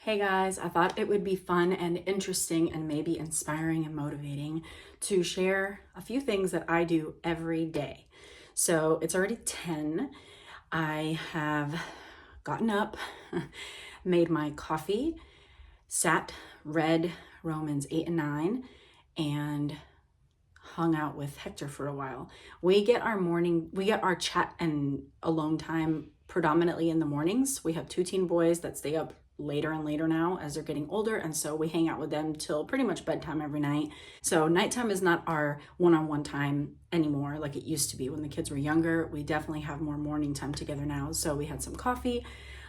Hey guys, I thought it would be fun and interesting and maybe inspiring and motivating to share a few things that I do every day. So it's already 10. I have gotten up, made my coffee, sat, read Romans 8 and 9, and hung out with Hector for a while. We get our chat and alone time predominantly in the mornings. We have two teen boys that stay up later and later now as they're getting older, and so we hang out with them till pretty much bedtime every night. So nighttime is not our one-on-one time anymore like it used to be when the kids were younger. We definitely have more morning time together now. So we had some coffee,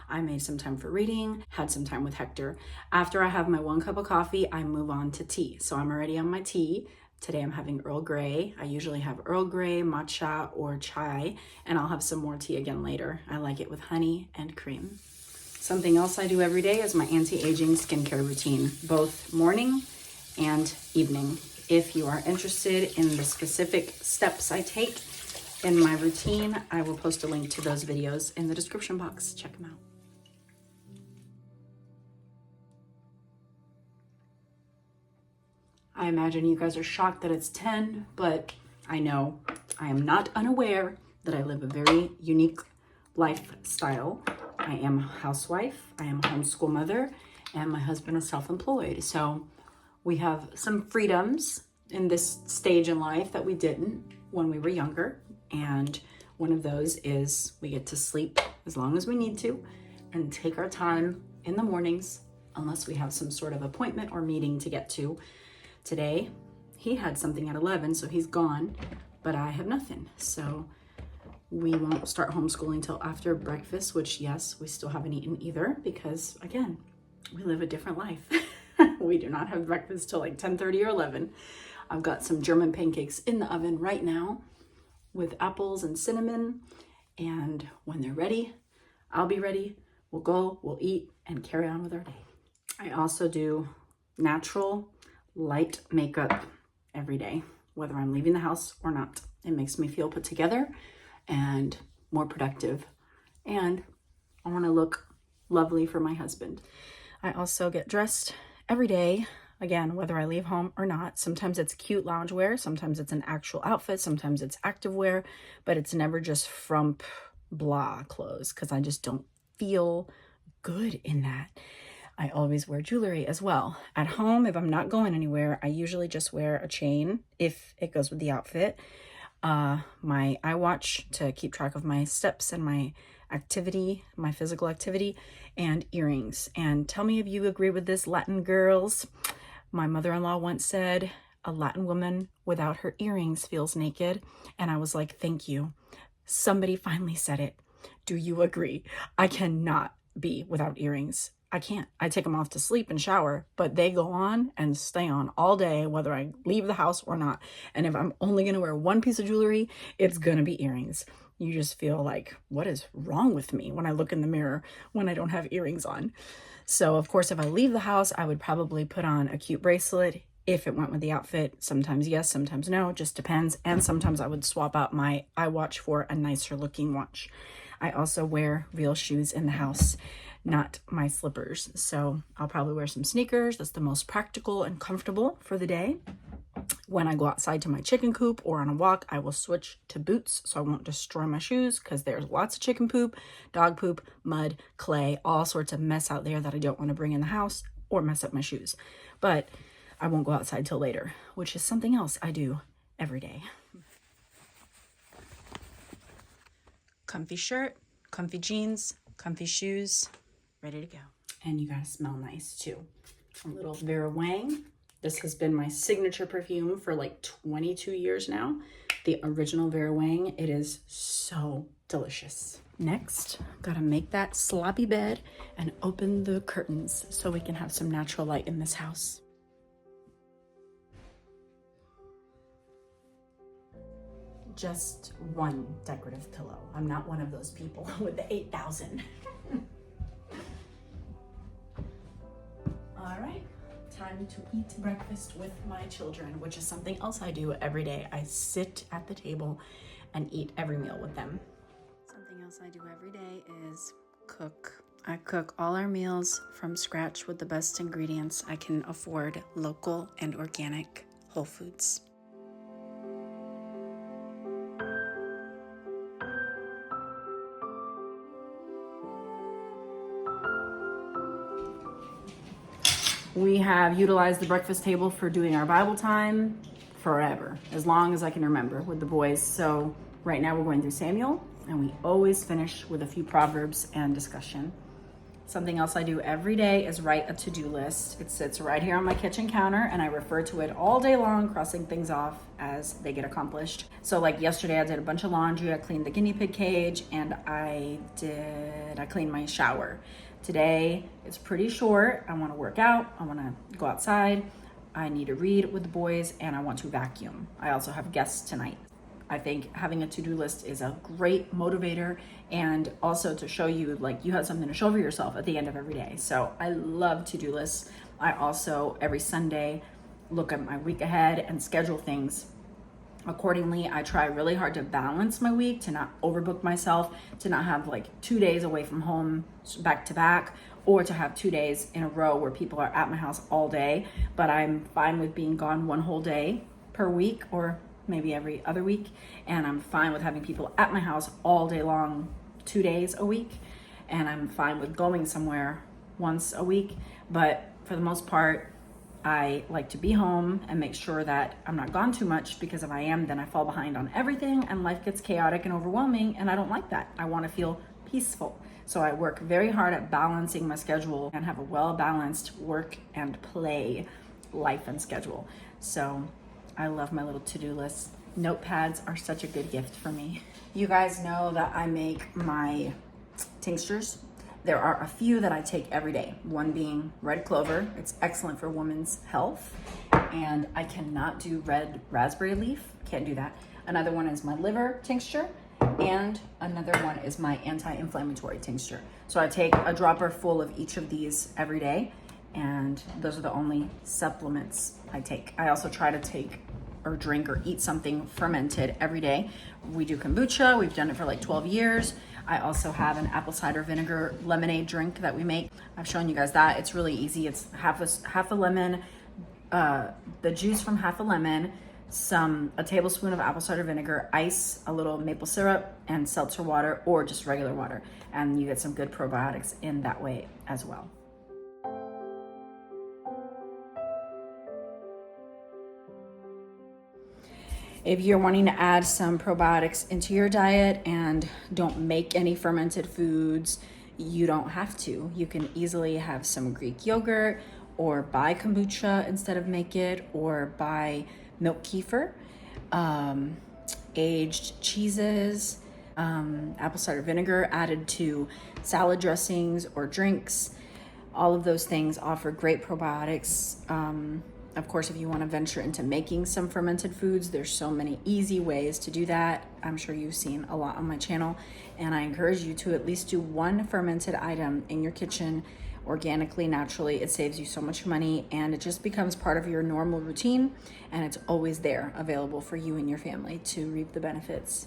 I made some time for reading, had some time with Hector. After I have my 1 cup of coffee, I move on to tea. So I'm already on my tea. Today I'm having Earl Grey. I usually have Earl Grey, matcha, or chai, and I'll have some more tea again later. I like it with honey and cream. Something else I do every day is my anti-aging skincare routine, both morning and evening. If you are interested in the specific steps I take in my routine, I will post a link to those videos in the description box. Check them out. I imagine you guys are shocked that it's 10, but I know I am not unaware that I live a very unique lifestyle. I am a housewife, I am a homeschool mother, and my husband is self-employed. So we have some freedoms in this stage in life that we didn't when we were younger. And one of those is we get to sleep as long as we need to and take our time in the mornings, unless we have some sort of appointment or meeting to get to. Today, he had something at 11, so he's gone, but I have nothing. So we won't start homeschooling till after breakfast, which yes, we still haven't eaten either because again, we live a different life. We do not have breakfast till like 10:30 or 11. I've got some German pancakes in the oven right now with apples and cinnamon. And when they're ready, I'll be ready. We'll go, we'll eat, and carry on with our day. I also do natural light makeup every day, whether I'm leaving the house or not. It makes me feel put together and more productive, and I want to look lovely for my husband. I also get dressed every day, again, whether I leave home or not. Sometimes it's cute loungewear, sometimes it's an actual outfit, sometimes it's activewear, but it's never just frump blah clothes because I just don't feel good in that. I always wear jewelry as well. At home, if I'm not going anywhere, I usually just wear a chain if it goes with the outfit. My iWatch to keep track of my steps and my activity, my physical activity, and earrings. And tell me if you agree with this, Latin girls. My mother-in-law once said, a Latin woman without her earrings feels naked. And I was like, thank you. Somebody finally said it. Do you agree? I cannot be without earrings. I can't. I take them off to sleep and shower, but they go on and stay on all day, whether I leave the house or not. And if I'm only going to wear one piece of jewelry, it's going to be earrings. You just feel like, what is wrong with me when I look in the mirror when I don't have earrings on? So, of course, if I leave the house, I would probably put on a cute bracelet if it went with the outfit. Sometimes yes, sometimes no, just depends. And sometimes I would swap out my iWatch for a nicer looking watch. I also wear real shoes in the house, not my slippers. So I'll probably wear some sneakers. That's the most practical and comfortable for the day. When I go outside to my chicken coop or on a walk, I will switch to boots so I won't destroy my shoes because there's lots of chicken poop, dog poop, mud, clay, all sorts of mess out there that I don't want to bring in the house or mess up my shoes. But I won't go outside till later, which is something else I do every day. Comfy shirt, comfy jeans, comfy shoes, ready to go. And you gotta smell nice too. A little Vera Wang. This has been my signature perfume for like 22 years now. The original Vera Wang. It is so delicious. Next, gotta make that sloppy bed and open the curtains so we can have some natural light in this house. Just one decorative pillow. I'm not one of those people with the 8,000. All right, time to eat breakfast with my children, which is something else I do every day. I sit at the table and eat every meal with them. Something else I do every day is cook I cook all our meals from scratch with the best ingredients I can afford, local and organic whole foods. We have utilized the breakfast table for doing our Bible time forever, as long as I can remember with the boys. So right now we're going through Samuel, and we always finish with a few Proverbs and discussion. Something else I do every day is write a to-do list. It sits right here on my kitchen counter, and I refer to it all day long, crossing things off as they get accomplished. So like yesterday, I did a bunch of laundry. I cleaned the guinea pig cage, and I cleaned my shower. Today, it's pretty short. I want to work out. I want to go outside. I need to read with the boys, and I want to vacuum. I also have guests tonight. I think having a to-do list is a great motivator, and also to show you like you have something to show for yourself at the end of every day. So I love to-do lists. I also every Sunday look at my week ahead and schedule things accordingly. I try really hard to balance my week, to not overbook myself, to not have like 2 days away from home back to back, or to have 2 days in a row where people are at my house all day. But I'm fine with being gone one whole day per week, or maybe every other week, and I'm fine with having people at my house all day long 2 days a week, and I'm fine with going somewhere once a week. But for the most part, I like to be home and make sure that I'm not gone too much, because if I am, then I fall behind on everything and life gets chaotic and overwhelming, and I don't like that. I want to feel peaceful. So I work very hard at balancing my schedule and have a well-balanced work and play life and schedule. So I love my little to-do list. Notepads are such a good gift for me. You guys know that I make my tinctures. There are a few that I take every day, one being red clover. It's excellent for women's health. And I cannot do red raspberry leaf, can't do that. Another one is my liver tincture, and another one is my anti-inflammatory tincture. So I take a dropper full of each of these every day, and those are the only supplements I take. I also try to take or drink or eat something fermented every day. We do kombucha. We've done it for like 12 years. I also have an apple cider vinegar lemonade drink that we make. I've shown you guys that. It's really easy. It's half a lemon, the juice from half a lemon, a tablespoon of apple cider vinegar, ice, a little maple syrup, and seltzer water, or just regular water. And you get some good probiotics in that way as well. If you're wanting to add some probiotics into your diet and don't make any fermented foods, you don't have to. You can easily have some Greek yogurt, or buy kombucha instead of make it, or buy milk kefir, aged cheeses, apple cider vinegar added to salad dressings or drinks. All of those things offer great probiotics. Of course, if you want to venture into making some fermented foods, there's so many easy ways to do that. I'm sure you've seen a lot on my channel, and I encourage you to at least do one fermented item in your kitchen organically, naturally. It saves you so much money, and it just becomes part of your normal routine, and it's always there available for you and your family to reap the benefits.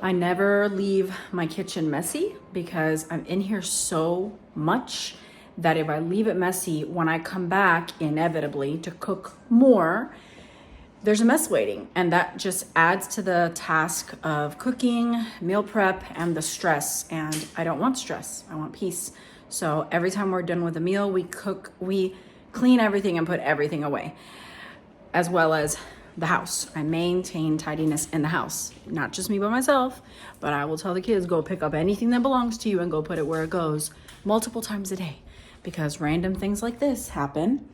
I never leave my kitchen messy, because I'm in here so much that if I leave it messy, when I come back inevitably to cook more, there's a mess waiting, and that just adds to the task of cooking, meal prep, and the stress. And I don't want stress, I want peace. So every time we're done with a meal, we clean everything and put everything away, as well as the house. I maintain tidiness in the house, not just me by myself, but I will tell the kids, go pick up anything that belongs to you and go put it where it goes multiple times a day, because random things like this happen.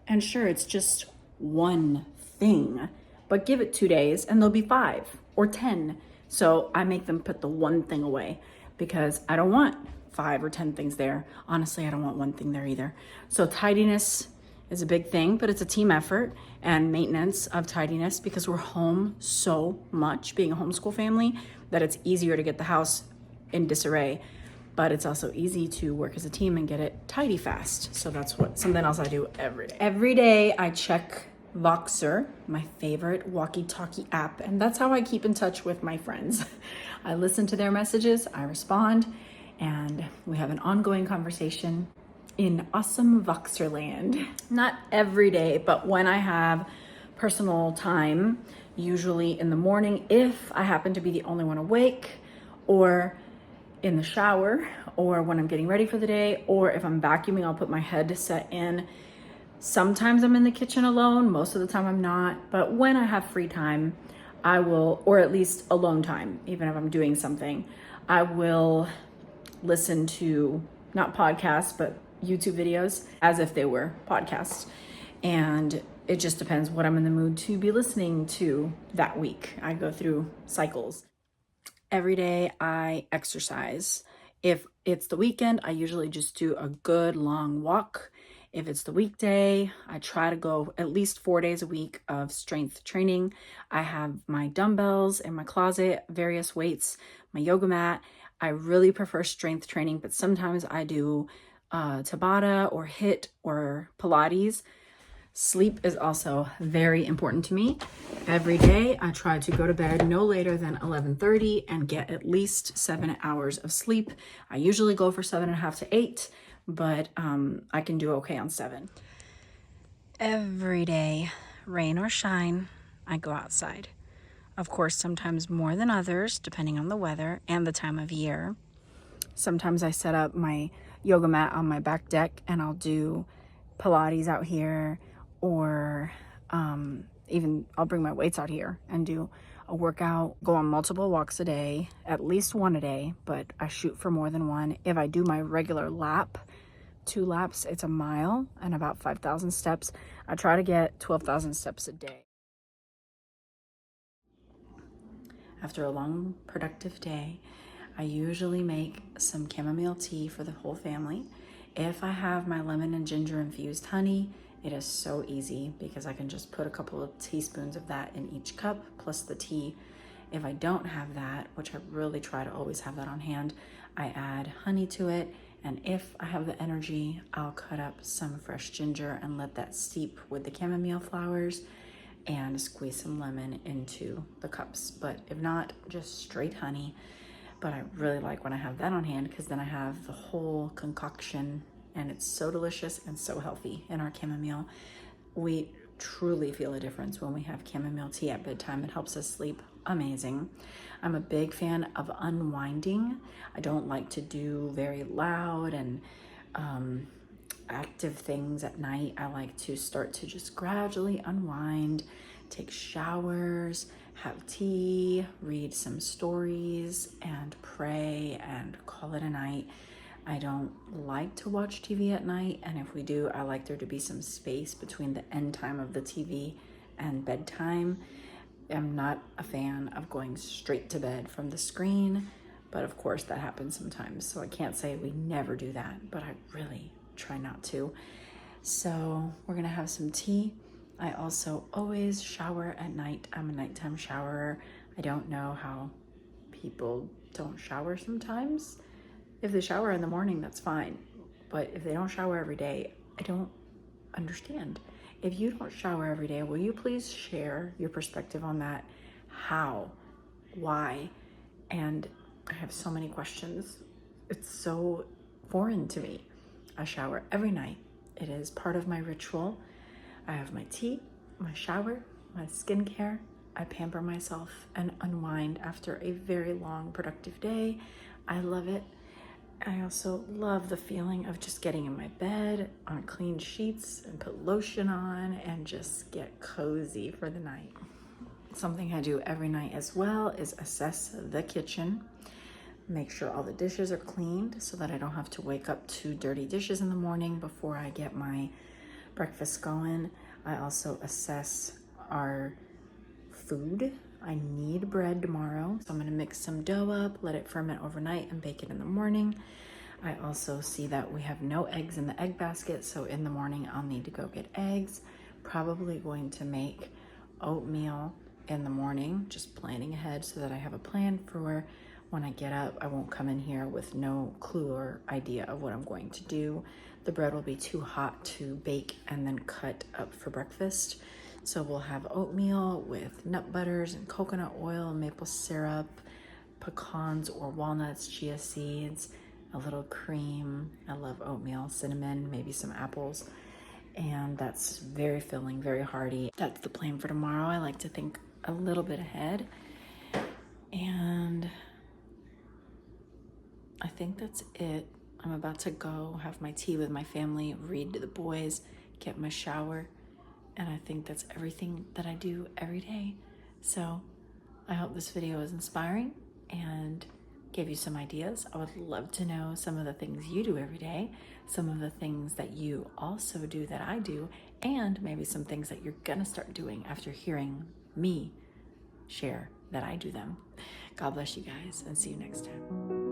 And sure, it's just one thing, but give it 2 days and there'll be 5 or 10. So I make them put the one thing away, because I don't want 5 or 10 things there. Honestly, I don't want one thing there either. So tidiness is a big thing, but it's a team effort and maintenance of tidiness, because we're home so much, being a homeschool family, that it's easier to get the house in disarray, but it's also easy to work as a team and get it tidy fast. So that's something else I do every day. Every day I check Voxer, my favorite walkie-talkie app, and that's how I keep in touch with my friends. I listen to their messages, I respond, and we have an ongoing conversation in awesome Voxerland. Not every day, but when I have personal time, usually in the morning, if I happen to be the only one awake, or in the shower, or when I'm getting ready for the day, or if I'm vacuuming, I'll put my headset in. Sometimes I'm in the kitchen alone, most of the time I'm not, but when I have free time, I will, or at least alone time, even if I'm doing something, I will listen to, not podcasts, but YouTube videos as if they were podcasts. And it just depends what I'm in the mood to be listening to that week. I go through cycles. Every day I exercise. If it's the weekend, I usually just do a good long walk. If it's the weekday, I try to go at least 4 days a week of strength training. I have my dumbbells in my closet, various weights, my yoga mat. I really prefer strength training, but sometimes I do Tabata or HIIT or Pilates. Sleep is also very important to me. Every day I try to go to bed no later than 11:30 and get at least 7 hours of sleep. I usually go for 7.5 to 8, but I can do okay on 7. Every day, rain or shine, I go outside. Of course, sometimes more than others, depending on the weather and the time of year. Sometimes I set up my yoga mat on my back deck and I'll do Pilates out here, or even I'll bring my weights out here and do a workout, go on multiple walks a day, at least one a day, but I shoot for more than one. If I do my regular lap, 2 laps, it's a mile and about 5,000 steps. I try to get 12,000 steps a day. After a long, productive day, I usually make some chamomile tea for the whole family. If I have my lemon and ginger infused honey, it is so easy because I can just put a couple of teaspoons of that in each cup plus the tea. If I don't have that, which I really try to always have that on hand, I add honey to it. And if I have the energy, I'll cut up some fresh ginger and let that steep with the chamomile flowers and squeeze some lemon into the cups. But if not, just straight honey. But I really like when I have that on hand because then I have the whole concoction and it's so delicious and so healthy in our chamomile. We truly feel a difference when we have chamomile tea at bedtime. It helps us sleep amazing. I'm a big fan of unwinding. I don't like to do very loud and active things at night. I like to start to just gradually unwind, take showers, have tea, read some stories, and pray and call it a night. I don't like to watch TV at night, and if we do, I like there to be some space between the end time of the TV and bedtime. I'm not a fan of going straight to bed from the screen, but of course that happens sometimes, so I can't say we never do that, but I really try not to. So we're gonna have some tea. I also always shower at night. I'm a nighttime showerer. I don't know how people don't shower sometimes. If they shower in the morning, that's fine. But if they don't shower every day, I don't understand. If you don't shower every day, will you please share your perspective on that? How? Why? And I have so many questions. It's so foreign to me. I shower every night. It is part of my ritual. I have my tea, my shower, my skincare. I pamper myself and unwind after a very long, productive day. I love it. I also love the feeling of just getting in my bed on clean sheets and put lotion on and just get cozy for the night. Something I do every night as well is assess the kitchen. Make sure all the dishes are cleaned so that I don't have to wake up to dirty dishes in the morning before I get my breakfast going. I also assess our food. I need bread tomorrow, so I'm gonna mix some dough up, let it ferment overnight, and bake it in the morning. I also see that we have no eggs in the egg basket, so in the morning I'll need to go get eggs. Probably going to make oatmeal in the morning, just planning ahead so that I have a plan for when I get up. I won't come in here with no clue or idea of what I'm going to do. The bread will be too hot to bake and then cut up for breakfast. So we'll have oatmeal with nut butters and coconut oil, maple syrup, pecans or walnuts, chia seeds, a little cream. I love oatmeal, cinnamon, maybe some apples. And that's very filling, very hearty. That's the plan for tomorrow. I like to think a little bit ahead. And I think that's it. I'm about to go have my tea with my family, read to the boys, get my shower. And I think that's everything that I do every day. So I hope this video is inspiring and gave you some ideas. I would love to know some of the things you do every day, some of the things that you also do that I do, and maybe some things that you're gonna start doing after hearing me share that I do them. God bless you guys, and see you next time.